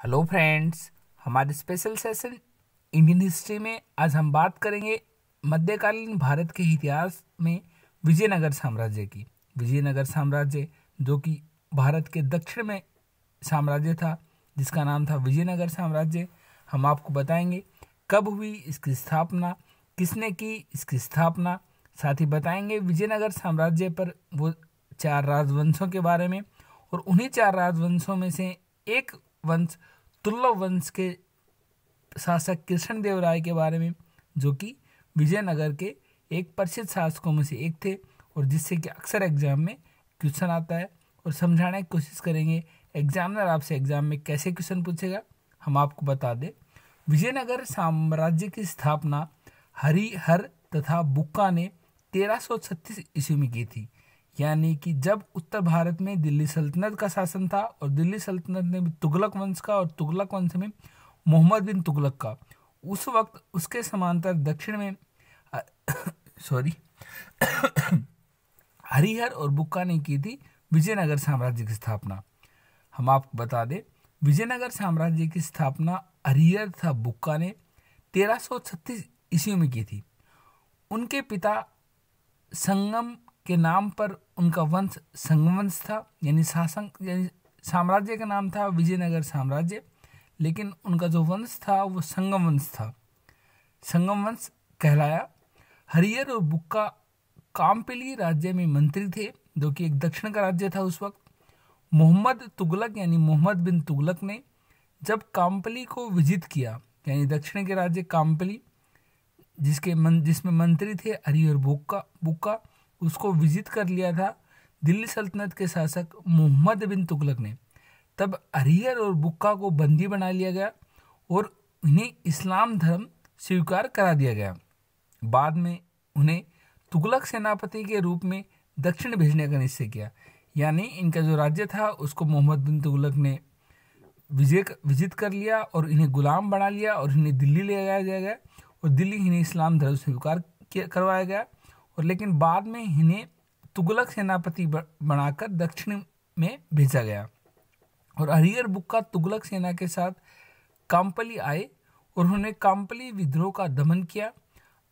Hello friends, हमारे special session Indian history में आज हम बात करेंगे मध्यकालीन भारत के इतिहास में विजयनगर साम्राज्य की। विजयनगर साम्राज्य जो कि भारत के दक्षिण में साम्राज्य था, जिसका नाम था विजयनगर साम्राज्य। हम आपको बताएंगे कब हुई इसकी स्थापना, किसने की इसकी स्थापना, साथ ही बताएंगे विजयनगर साम्राज्य पर वो 4 राजवंशों के बारे में। और उन्हीं 4 राजवंशों में से एक वंश तुल्लव वंश के शासक कृष्णदेवराय के बारे में, जो कि विजयनगर के एक प्रसिद्ध शासकों में से एक थे और जिससे कि अक्सर एग्जाम में क्वेश्चन आता है। और समझाने की कोशिश करेंगे एग्जामिनर आपसे एग्जाम में कैसे क्वेश्चन पूछेगा, हम आपको बता दें। विजयनगर साम्राज्य की स्थापना हरिहर तथा बुक्का ने 1336 ईस्वी में की थी, यानी कि जब उत्तर भारत में दिल्ली सल्तनत का शासन था और दिल्ली सल्तनत में भी तुगलक वंश का और तुगलक वंश में मोहम्मद बिन तुगलक का। उस वक्त उसके समांतर दक्षिण में सॉरी हरिहर और बुक्का ने की थी विजयनगर साम्राज्य की स्थापना। हम आपको बता दें विजयनगर साम्राज्य की स्थापना हरिहर तथा बुक्का ने 1336 ईस्वी में की थी। उनके पिता संगम के नाम पर उनका वंश संगमवंश था, यानी साम्राज्य का नाम था विजयनगर साम्राज्य, लेकिन उनका जो वंश था वो संगम वंश था, संगम वंश कहलाया। हरिहर और बुक्का काम्पिली राज्य में मंत्री थे, जो कि एक दक्षिण का राज्य था उस वक्त। मोहम्मद तुगलक यानी मोहम्मद बिन तुगलक ने जब काम्पली को विजित किया, यानी दक्षिण के राज्य काम्पली जिसमें मंत्री थे हरिहर बुक्का, उसको विजिट कर लिया था दिल्ली सल्तनत के शासक मोहम्मद बिन तुगलक ने। तब हरिहर और बुक्का को बंदी बना लिया गया और उन्हें इस्लाम धर्म स्वीकार करा दिया गया। बाद में उन्हें तुगलक सेनापति के रूप में दक्षिण भेजने का निश्चय किया, यानी इनका जो राज्य था उसको मोहम्मद बिन तुगलक ने विजिट कर लिया और इन्हें गुलाम बना लिया और इन्हें दिल्ली ले जाया गया और दिल्ली इन्हें इस्लाम धर्म स्वीकार करवाया गया। और लेकिन बाद में इन्हें तुगलक सेनापति बनाकर दक्षिण में भेजा गया और हरिहर बुक्का तुगलक सेना के साथ काम्पली आए और उन्होंने काम्पली विद्रोह का दमन किया।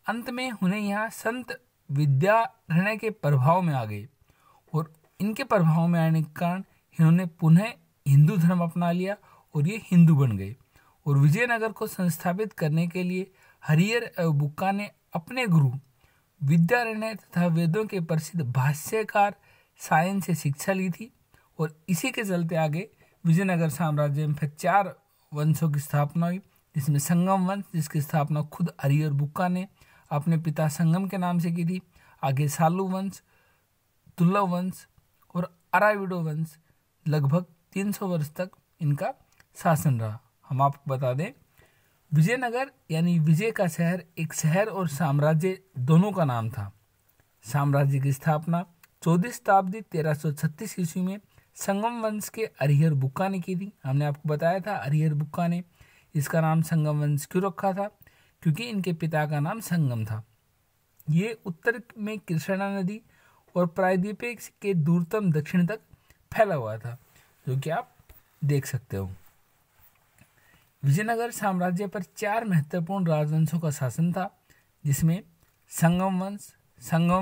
अंत में उन्हें यहाँ संत विद्यारण्य के प्रभाव में आ गए और इनके प्रभाव में आने के कारण इन्होंने पुनः हिंदू धर्म अपना लिया और ये हिंदू बन गए। और विजयनगर को संस्थापित करने के लिए हरिहर एवं बुक्का ने अपने गुरु विद्यारण्य तथा वेदों के प्रसिद्ध भाष्यकार सायन से शिक्षा ली थी। और इसी के चलते आगे विजयनगर साम्राज्य में फिर 4 वंशों की स्थापना हुई, जिसमें संगम वंश, जिसकी स्थापना खुद हरिहर बुक्का ने अपने पिता संगम के नाम से की थी। आगे सालू वंश, तुल्लव वंश और अराविडो वंश, लगभग 300 वर्ष तक इनका शासन रहा। हम आपको बता दें विजयनगर यानी विजय का शहर एक शहर और साम्राज्य दोनों का नाम था। साम्राज्य की स्थापना 14वीं शताब्दी 1336 ईस्वी में संगम वंश के हरिहर बुक्का ने की थी। हमने आपको बताया था हरिहर बुक्का ने इसका नाम संगम वंश क्यों रखा था, क्योंकि इनके पिता का नाम संगम था। ये उत्तर में कृष्णा नदी और प्रायद्वीप के दूरतम दक्षिण तक फैला हुआ था, जो कि आप देख सकते हो। विजयनगर साम्राज्य पर 4 महत्वपूर्ण राजवंशों का शासन था, जिसमें संगम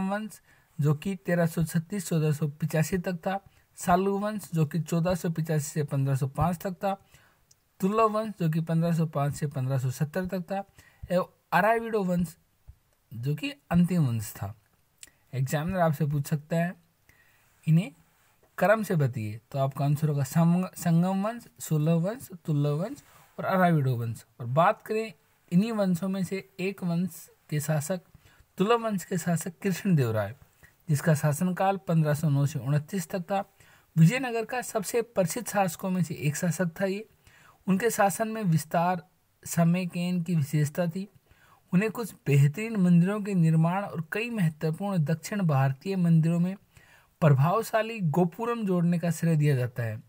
वंश जो कि 1336-1485 तक था, सालू वंश जो कि 1485 से 1505 तक था, तुल्लव वंश जो कि 1505 से 1570 तक था, एवं अराविडो वंश जो कि अंतिम वंश था। एग्जामिनर आपसे पूछ सकता है इन्हें क्रम से बताइए, तो आपका आंसर होगा संगम वंश, सुलभ वंश, तुल्लव वंश और अराविडो वंश। और बात करें इन्हीं वंशों में से एक वंश के शासक तुल्लव वंश के शासक कृष्णदेवराय, जिसका शासनकाल 1509 से 29 तक था। विजयनगर का सबसे प्रसिद्ध शासकों में से एक शासक था ये। उनके शासन में विस्तार, समय की इनकी विशेषता थी। उन्हें कुछ बेहतरीन मंदिरों के निर्माण और कई महत्वपूर्ण दक्षिण भारतीय मंदिरों में प्रभावशाली गोपुरम जोड़ने का श्रेय दिया जाता है।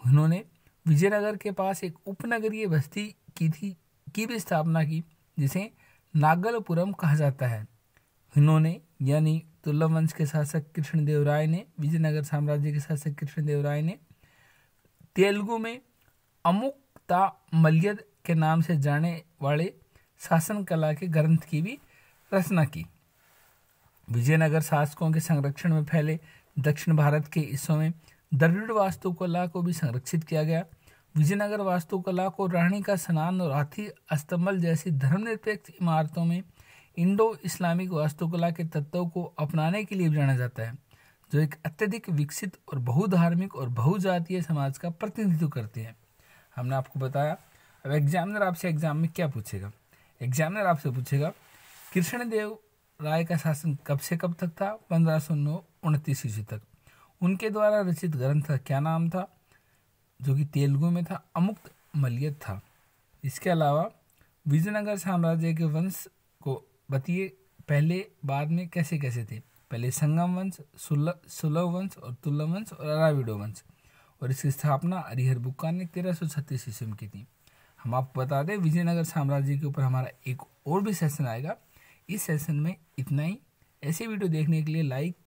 उन्होंने विजयनगर के पास एक उपनगरीय बस्ती की भी स्थापना की, जिसे नागलपुरम कहा जाता है। इन्होंने यानी तुल्लव वंश के शासक कृष्णदेवराय ने, विजयनगर साम्राज्य के शासक कृष्णदेवराय ने तेलुगु में अमुक तामल्यद के नाम से जाने वाले शासन कला के ग्रंथ की भी रचना की। विजयनगर शासकों के संरक्षण में फैले दक्षिण भारत के हिस्सों में द्रविड़ वास्तुकला को भी संरक्षित किया गया। विजयनगर वास्तुकला को रानी का स्नान और हाथी अस्तंबल जैसी धर्मनिरपेक्ष इमारतों में इंडो इस्लामिक वास्तुकला के तत्वों को अपनाने के लिए जाना जाता है, जो एक अत्यधिक विकसित और बहुधार्मिक और बहुजातीय समाज का प्रतिनिधित्व करते हैं। हमने आपको बताया। अब एग्जामिनर आपसे एग्जाम में क्या पूछेगा? एग्जामिनर आपसे पूछेगा कृष्णदेव राय का शासन कब से कब तक था? 1529 ईस्वी तक। उनके द्वारा रचित ग्रंथ का क्या नाम था? जो कि तेलुगु में था, अमुक्त मल्यद था। इसके अलावा विजयनगर साम्राज्य के वंश को बताइए, पहले बाद में कैसे कैसे थे? पहले संगम वंश, सुलभ वंश और तुल्लम वंश और अराविडो वंश। और इसकी स्थापना हरिहर बुक्का ने 1336 ईस्वी में की थी। हम आपको बता दें विजयनगर साम्राज्य के ऊपर हमारा एक और भी सेशन आएगा। इस सेशन में इतना ही। ऐसे वीडियो देखने के लिए लाइक